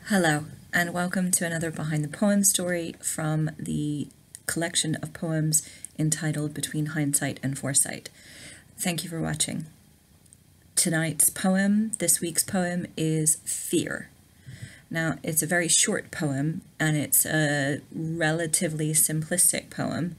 Hello, and welcome to another Behind the Poem story from the collection of poems entitled Between Hindsight and Foresight. Thank you for watching. This week's poem is Fear. Now, it's a very short poem, and it's a relatively simplistic poem,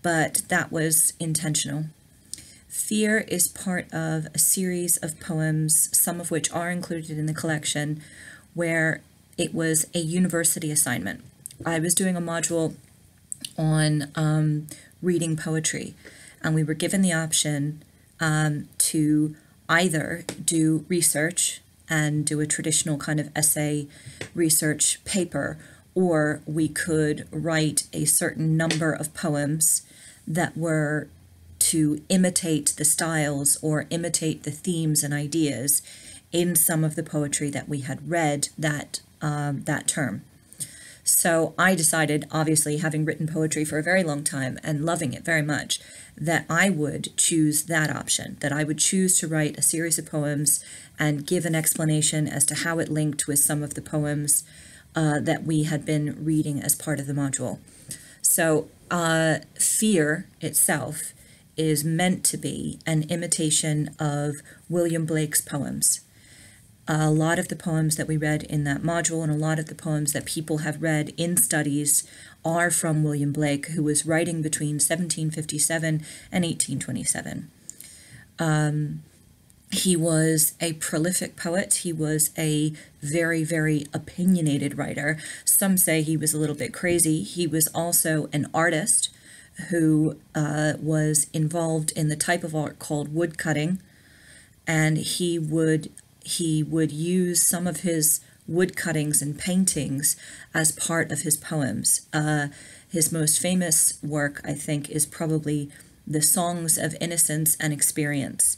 but that was intentional. Fear is part of a series of poems, some of which are included in the collection, where it was a university assignment. I was doing a module on reading poetry, and we were given the option to either do research and do a traditional kind of essay research paper, or we could write a certain number of poems that were to imitate the styles or imitate the themes and ideas in some of the poetry that we had read that term. So I decided, obviously having written poetry for a very long time and loving it very much, that I would choose that option, that I would choose to write a series of poems and give an explanation as to how it linked with some of the poems that we had been reading as part of the module. So Fear itself is meant to be an imitation of William Blake's poems. A lot of the poems that we read in that module and a lot of the poems that people have read in studies are from William Blake, who was writing between 1757 and 1827. He was a prolific poet. He was a very, very opinionated writer. Some say he was a little bit crazy. He was also an artist who was involved in the type of art called woodcutting, and he would use some of his wood cuttings and paintings as part of his poems. His most famous work, I think, is probably the Songs of Innocence and Experience.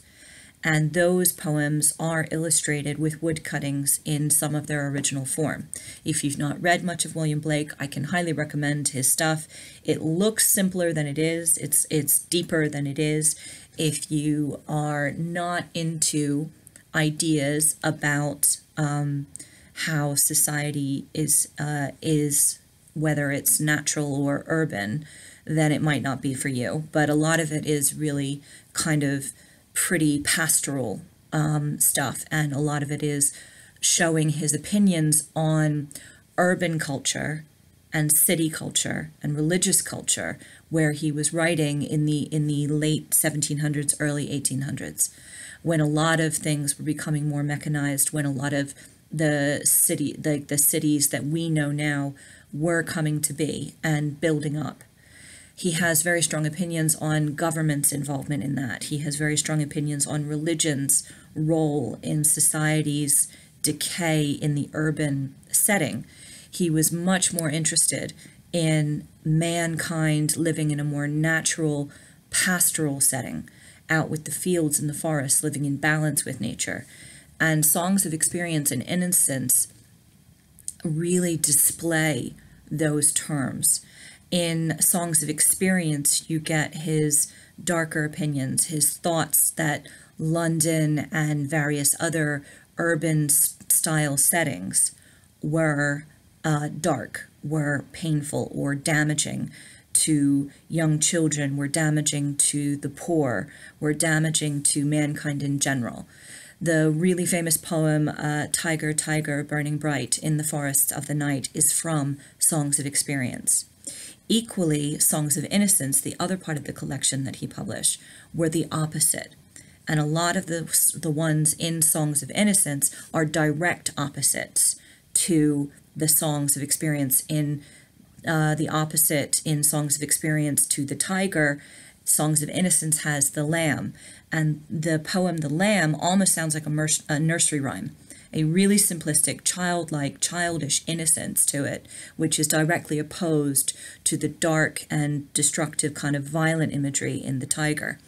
And those poems are illustrated with wood cuttings in some of their original form. If you've not read much of William Blake, I can highly recommend his stuff. It looks simpler than it is. It's deeper than it is. If you are not into ideas about how society is whether it's natural or urban, then it might not be for you. But a lot of it is really kind of pretty pastoral stuff, and a lot of it is showing his opinions on urban culture and city culture and religious culture, where he was writing in the late 1700s, early 1800s. When a lot of things were becoming more mechanized, when a lot of the cities that we know now were coming to be and building up. He has very strong opinions on government's involvement in that. He has very strong opinions on religion's role in society's decay in the urban setting. He was much more interested in mankind living in a more natural, pastoral setting, out with the fields and the forests, living in balance with nature. And Songs of Experience and Innocence really display those terms. In Songs of Experience, you get his darker opinions, his thoughts that London and various other urban style settings were dark, were painful or damaging to young children, were damaging to the poor, were damaging to mankind in general. The really famous poem, Tiger, Tiger, Burning Bright in the Forests of the Night, is from Songs of Experience. Equally, Songs of Innocence, the other part of the collection that he published, were the opposite. And a lot of the ones in Songs of Innocence are direct opposites to the Songs of Experience. In the opposite in Songs of Experience to the tiger, Songs of Innocence has the lamb. And the poem The Lamb almost sounds like a nursery rhyme, a really simplistic, childlike, childish innocence to it, which is directly opposed to the dark and destructive kind of violent imagery in the tiger.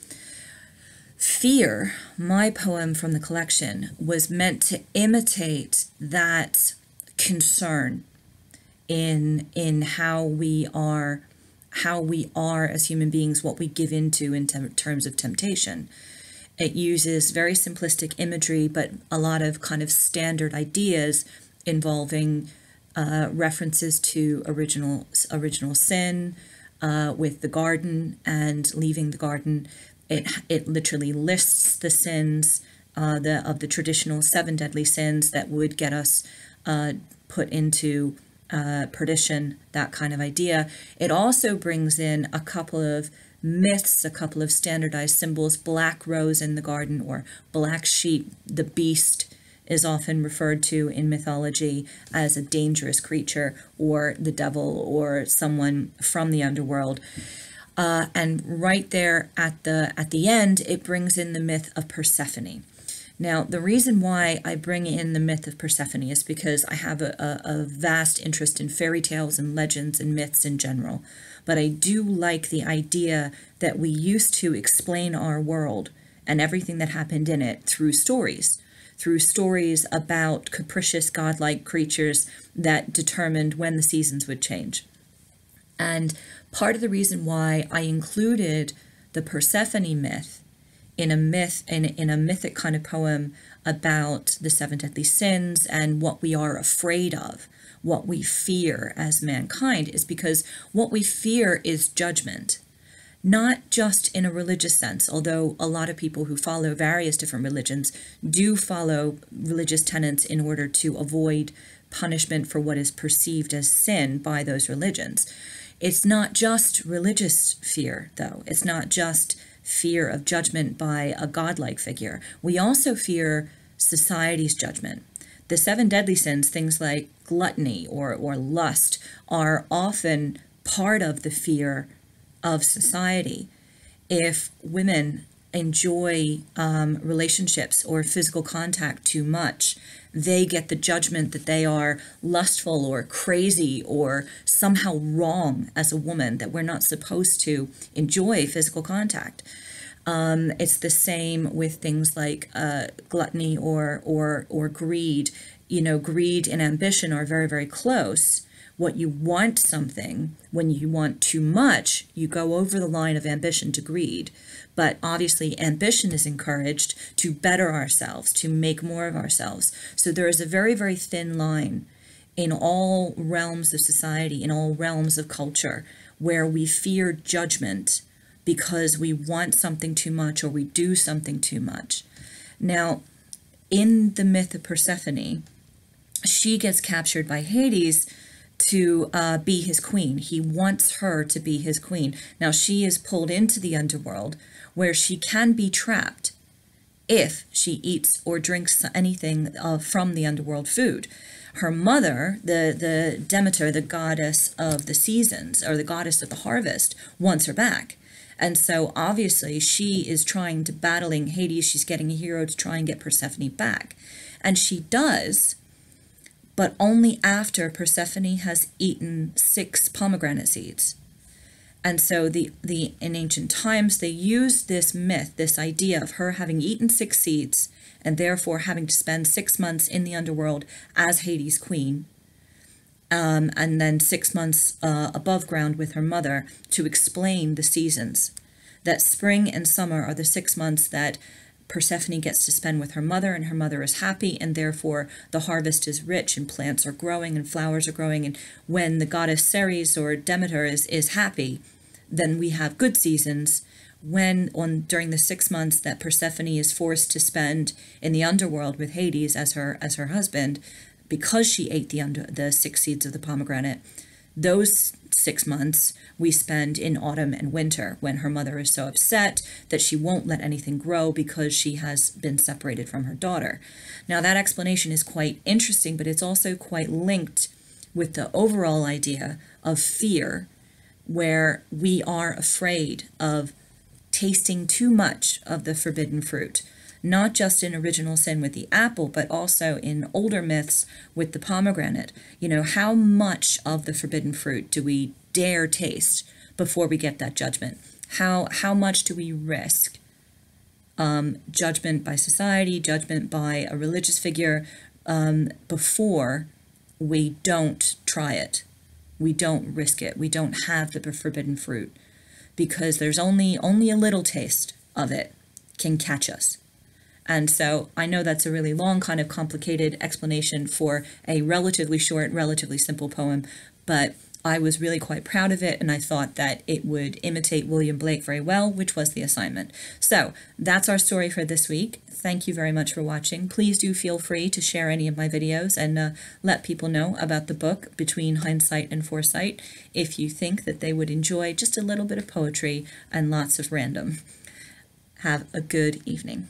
Fear, my poem from the collection, was meant to imitate that concern in how we are as human beings, what we give into in terms of temptation. It uses very simplistic imagery, but a lot of kind of standard ideas involving references to original sin with the garden and leaving the garden. It literally lists the sins of the traditional 7 deadly sins that would get us put into perdition, that kind of idea. It also brings in a couple of myths, a couple of standardized symbols. Black rose in the garden, or black sheep, the beast, is often referred to in mythology as a dangerous creature, or the devil, or someone from the underworld. And right there at the end, it brings in the myth of Persephone. Now, the reason why I bring in the myth of Persephone is because I have a vast interest in fairy tales and legends and myths in general. But I do like the idea that we used to explain our world and everything that happened in it through stories about capricious godlike creatures that determined when the seasons would change. And part of the reason why I included the Persephone myth in a mythic kind of poem about the 7 deadly sins and what we are afraid of, what we fear as mankind, is because what we fear is judgment. Not just in a religious sense, although a lot of people who follow various different religions do follow religious tenets in order to avoid punishment for what is perceived as sin by those religions. It's not just religious fear, though. It's not just fear of judgment by a godlike figure. We also fear society's judgment. The 7 deadly sins, things like gluttony or lust, are often part of the fear of society. If women enjoy relationships or physical contact too much, they get the judgment that they are lustful or crazy or somehow wrong as a woman, that we're not supposed to enjoy physical contact. It's the same with things like gluttony or greed. You know, greed and ambition are very, very close. What you want something, when you want too much, you go over the line of ambition to greed. But obviously ambition is encouraged to better ourselves, to make more of ourselves. So there is a very, very thin line in all realms of society, in all realms of culture, where we fear judgment because we want something too much or we do something too much. Now, in the myth of Persephone, she gets captured by Hades to be his queen. He wants her to be his queen. Now, she is pulled into the underworld where she can be trapped if she eats or drinks anything from the underworld food. Her mother, the Demeter, the goddess of the seasons, or the goddess of the harvest, wants her back. And so obviously she is battling Hades. She's getting a hero to try and get Persephone back. And she does, but only after Persephone has eaten 6 pomegranate seeds. And so in ancient times, they used this myth, this idea of her having eaten 6 seeds and therefore having to spend 6 months in the underworld as Hades' queen, and then 6 months above ground with her mother, to explain the seasons. That spring and summer are the 6 months that Persephone gets to spend with her mother, and her mother is happy, and therefore the harvest is rich, and plants are growing, and flowers are growing. And when the goddess Ceres or Demeter is happy, then we have good seasons. During the 6 months that Persephone is forced to spend in the underworld with Hades as her husband, because she ate the 6 seeds of the pomegranate, those 6 months we spend in autumn and winter, when her mother is so upset that she won't let anything grow because she has been separated from her daughter. Now, that explanation is quite interesting, but it's also quite linked with the overall idea of fear, where we are afraid of tasting too much of the forbidden fruit, not just in original sin with the apple, but also in older myths with the pomegranate. You know, how much of the forbidden fruit do we dare taste before we get that judgment? How much do we risk judgment by society, judgment by a religious figure, before we don't try it? We don't risk it. We don't have the forbidden fruit, because there's only a little taste of it can catch us. And so I know that's a really long, kind of complicated explanation for a relatively short, relatively simple poem, but I was really quite proud of it, and I thought that it would imitate William Blake very well, which was the assignment. So that's our story for this week. Thank you very much for watching. Please do feel free to share any of my videos and let people know about the book Between Hindsight and Foresight if you think that they would enjoy just a little bit of poetry and lots of random. Have a good evening.